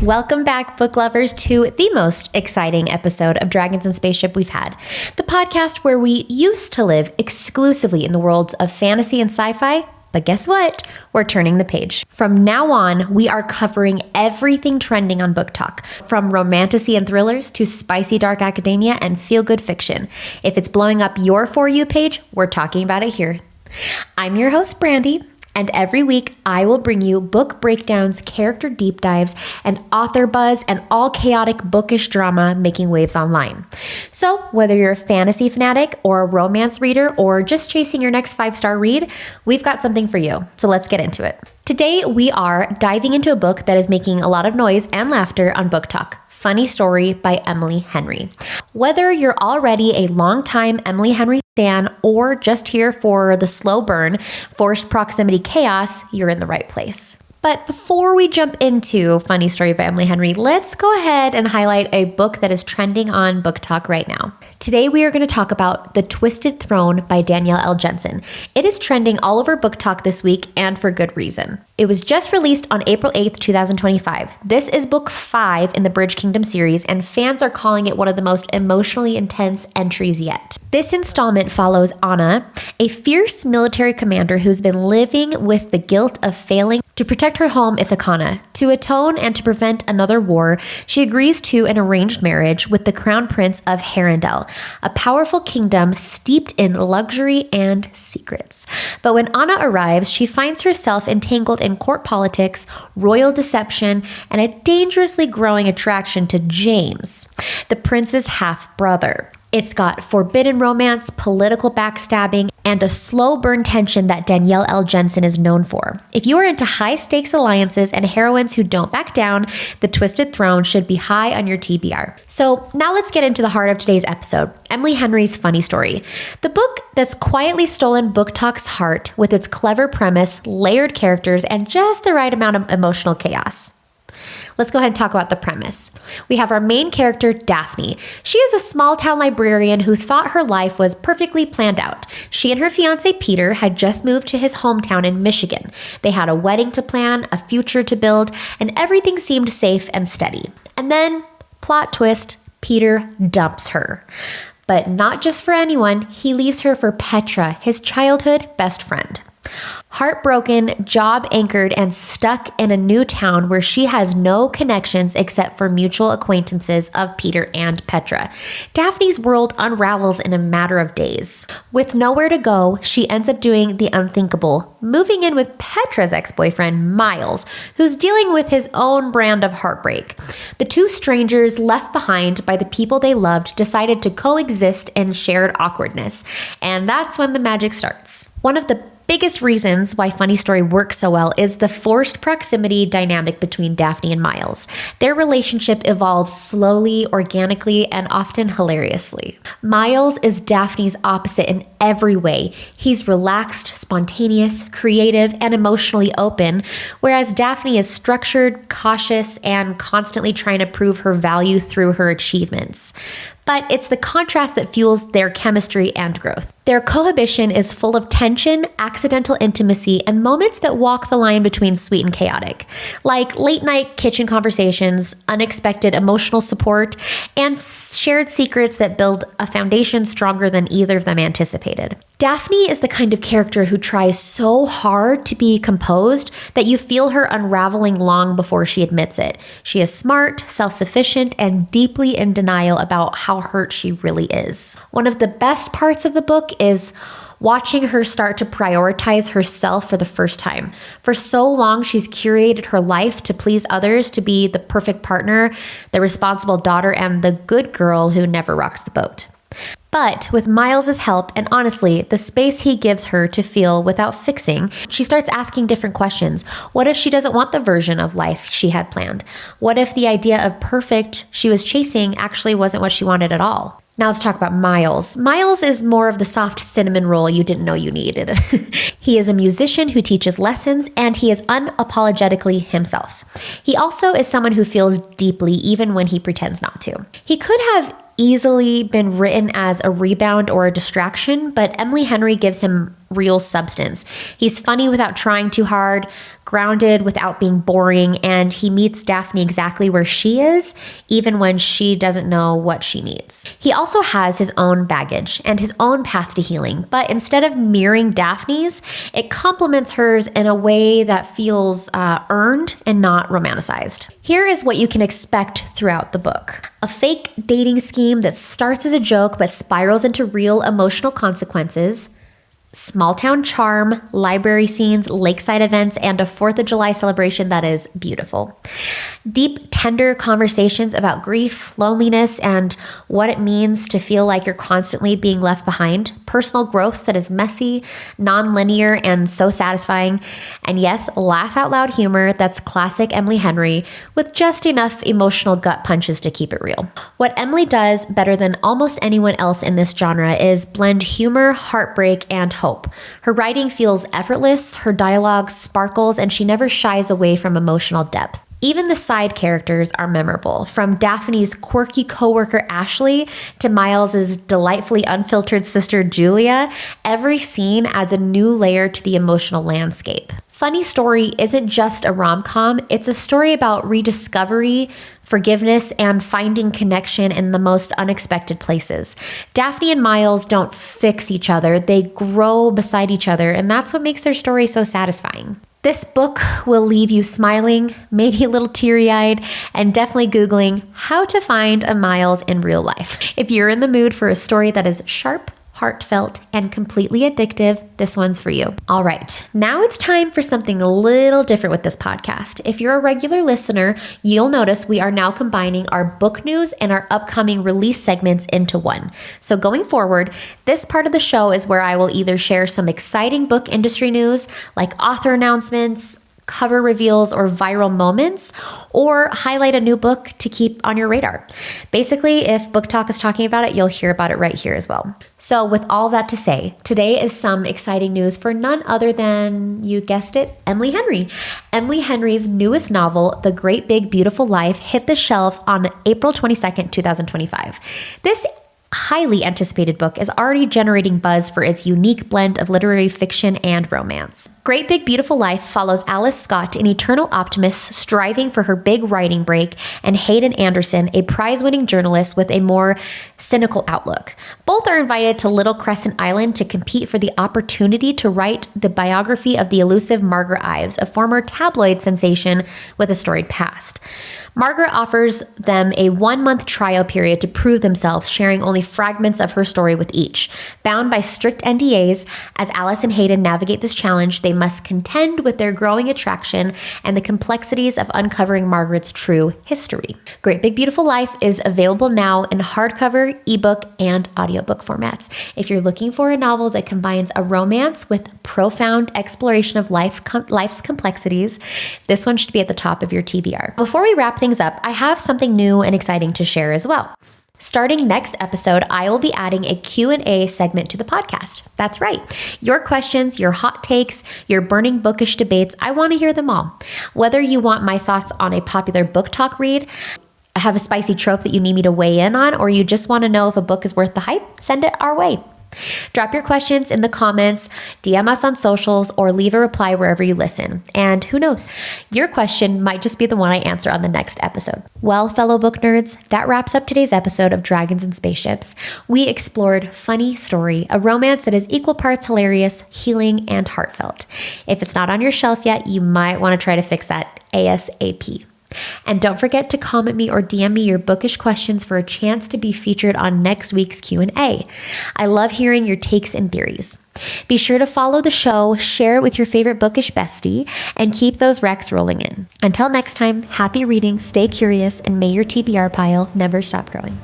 Welcome back, book lovers, to the most exciting episode of Dragons and Spaceship we've had. The podcast where we used to live exclusively in the worlds of fantasy and sci-fi, but guess what? We're turning the page. From now on, we are covering everything trending on Book Talk, from romantasy and thrillers to spicy dark academia and feel-good fiction. If it's blowing up your For You page, we're talking about it here. I'm your host, Brandi. And every week, I will bring you book breakdowns, character deep dives, and author buzz, and all chaotic bookish drama making waves online. So whether you're a fantasy fanatic or a romance reader or just chasing your next 5-star read, we've got something for you. So let's get into it. Today, we are diving into a book that is making a lot of noise and laughter on Book Talk. Funny Story by Emily Henry. Whether you're already a longtime Emily Henry stan or just here for the slow burn, forced proximity chaos, you're in the right place. But before we jump into Funny Story by Emily Henry, let's go ahead and highlight a book that is trending on Book Talk right now. Today, we are going to talk about The Twisted Throne by Danielle L. Jensen. It is trending all over Book Talk this week, and for good reason. It was just released on April 8th, 2025. This is book 5 in the Bridge Kingdom series, and fans are calling it one of the most emotionally intense entries yet. This installment follows Anna, a fierce military commander who's been living with the guilt of failing to protect her home Ithacana. To atone and to prevent another war, she agrees to an arranged marriage with the Crown Prince of Harendel, a powerful kingdom steeped in luxury and secrets. But when Anna arrives, she finds herself entangled in court politics, royal deception, and a dangerously growing attraction to James, the prince's half-brother. It's got forbidden romance, political backstabbing, and a slow burn tension that Danielle L. Jensen is known for. If you are into high stakes alliances and heroines who don't back down, The Twisted Throne should be high on your TBR. So now let's get into the heart of today's episode, Emily Henry's Funny Story. The book that's quietly stolen Book Talk's heart with its clever premise, layered characters, and just the right amount of emotional chaos. Let's go ahead and talk about the premise. We have our main character, Daphne. She is a small-town librarian who thought her life was perfectly planned out. She and her fiancé, Peter, had just moved to his hometown in Michigan. They had a wedding to plan, a future to build, and everything seemed safe and steady. And then, plot twist, Peter dumps her. But not just for anyone, he leaves her for Petra, his childhood best friend. Heartbroken, job anchored, and stuck in a new town where she has no connections except for mutual acquaintances of Peter and Petra, Daphne's world unravels in a matter of days. With nowhere to go, she ends up doing the unthinkable, moving in with Petra's ex-boyfriend, Miles, who's dealing with his own brand of heartbreak. The two strangers left behind by the people they loved decided to coexist in shared awkwardness, and that's when the magic starts. One of the biggest reasons why Funny Story works so well is the forced proximity dynamic between Daphne and Miles. Their relationship evolves slowly, organically, and often hilariously. Miles is Daphne's opposite in every way. He's relaxed, spontaneous, creative, and emotionally open, whereas Daphne is structured, cautious, and constantly trying to prove her value through her achievements. But it's the contrast that fuels their chemistry and growth. Their cohabitation is full of tension, accidental intimacy, and moments that walk the line between sweet and chaotic, like late-night kitchen conversations, unexpected emotional support, and shared secrets that build a foundation stronger than either of them anticipated. Daphne is the kind of character who tries so hard to be composed that you feel her unraveling long before she admits it. She is smart, self-sufficient, and deeply in denial about how hurt she really is. One of the best parts of the book is watching her start to prioritize herself for the first time. For so long, she's curated her life to please others, to be the perfect partner, the responsible daughter, and the good girl who never rocks the boat. But with Miles' help, and honestly, the space he gives her to feel without fixing, she starts asking different questions. What if she doesn't want the version of life she had planned? What if the idea of perfect she was chasing actually wasn't what she wanted at all? Now let's talk about Miles. Miles is more of the soft cinnamon roll you didn't know you needed. He is a musician who teaches lessons, and he is unapologetically himself. He also is someone who feels deeply even when he pretends not to. He could have easily been written as a rebound or a distraction, but Emily Henry gives him real substance. He's funny without trying too hard, grounded without being boring, and he meets Daphne exactly where she is, even when she doesn't know what she needs. He also has his own baggage and his own path to healing, but instead of mirroring Daphne's, it complements hers in a way that feels earned and not romanticized. Here is what you can expect throughout the book. A fake dating scheme that starts as a joke but spirals into real emotional consequences, small town charm, library scenes, lakeside events, and a 4th of July celebration that is beautiful. Deep, tender conversations about grief, loneliness, and what it means to feel like you're constantly being left behind. Personal growth that is messy, non-linear, and so satisfying. And yes, laugh out loud humor that's classic Emily Henry with just enough emotional gut punches to keep it real. What Emily does better than almost anyone else in this genre is blend humor, heartbreak, and hope. Her writing feels effortless, her dialogue sparkles, and she never shies away from emotional depth. Even the side characters are memorable, from Daphne's quirky coworker Ashley to Miles's delightfully unfiltered sister Julia. Every scene adds a new layer to the emotional landscape. Funny Story isn't just a rom-com, it's a story about rediscovery, forgiveness, and finding connection in the most unexpected places. Daphne and Miles don't fix each other, they grow beside each other, and that's what makes their story so satisfying. This book will leave you smiling, maybe a little teary-eyed, and definitely Googling how to find a Miles in real life. If you're in the mood for a story that is sharp, heartfelt, and completely addictive, this one's for you. All right, now it's time for something a little different with this podcast. If you're a regular listener, you'll notice we are now combining our book news and our upcoming release segments into one. So going forward, this part of the show is where I will either share some exciting book industry news, like author announcements, cover reveals, or viral moments, or highlight a new book to keep on your radar. Basically, if Book Talk is talking about it, you'll hear about it right here as well. So with all that to say, today is some exciting news for none other than, you guessed it, Emily Henry. Emily Henry's newest novel, The Great Big Beautiful Life, hit the shelves on April 22nd, 2025. This highly anticipated book is already generating buzz for its unique blend of literary fiction and romance. Great Big Beautiful Life follows Alice Scott, an eternal optimist striving for her big writing break, and Hayden Anderson, a prize-winning journalist with a more cynical outlook. Both are invited to Little Crescent Island to compete for the opportunity to write the biography of the elusive Margaret Ives, a former tabloid sensation with a storied past. Margaret offers them a 1-month trial period to prove themselves, sharing only fragments of her story with each. Bound by strict NDAs, as Alice and Hayden navigate this challenge, they must contend with their growing attraction and the complexities of uncovering Margaret's true history. Great Big Beautiful Life is available now in hardcover, ebook, and audiobook formats. If you're looking for a novel that combines a romance with profound exploration of life's complexities, this one should be at the top of your TBR. Before we wrap things up, I have something new and exciting to share as well. Starting next episode, I will be adding a Q&A segment to the podcast. That's right. Your questions, your hot takes, your burning bookish debates, I want to hear them all. Whether you want my thoughts on a popular book talk read, have a spicy trope that you need me to weigh in on, or you just want to know if a book is worth the hype, send it our way. Drop your questions in the comments, DM us on socials, or leave a reply wherever you listen. And who knows, your question might just be the one I answer on the next episode. Well, fellow book nerds, that wraps up today's episode of Dragons and Spaceships. We explored Funny Story, a romance that is equal parts hilarious, healing, and heartfelt. If it's not on your shelf yet, you might want to try to fix that ASAP. And don't forget to comment me or DM me your bookish questions for a chance to be featured on next week's Q&A. I love hearing your takes and theories. Be sure to follow the show, share it with your favorite bookish bestie, and keep those recs rolling in. Until next time, happy reading, stay curious, and may your TBR pile never stop growing.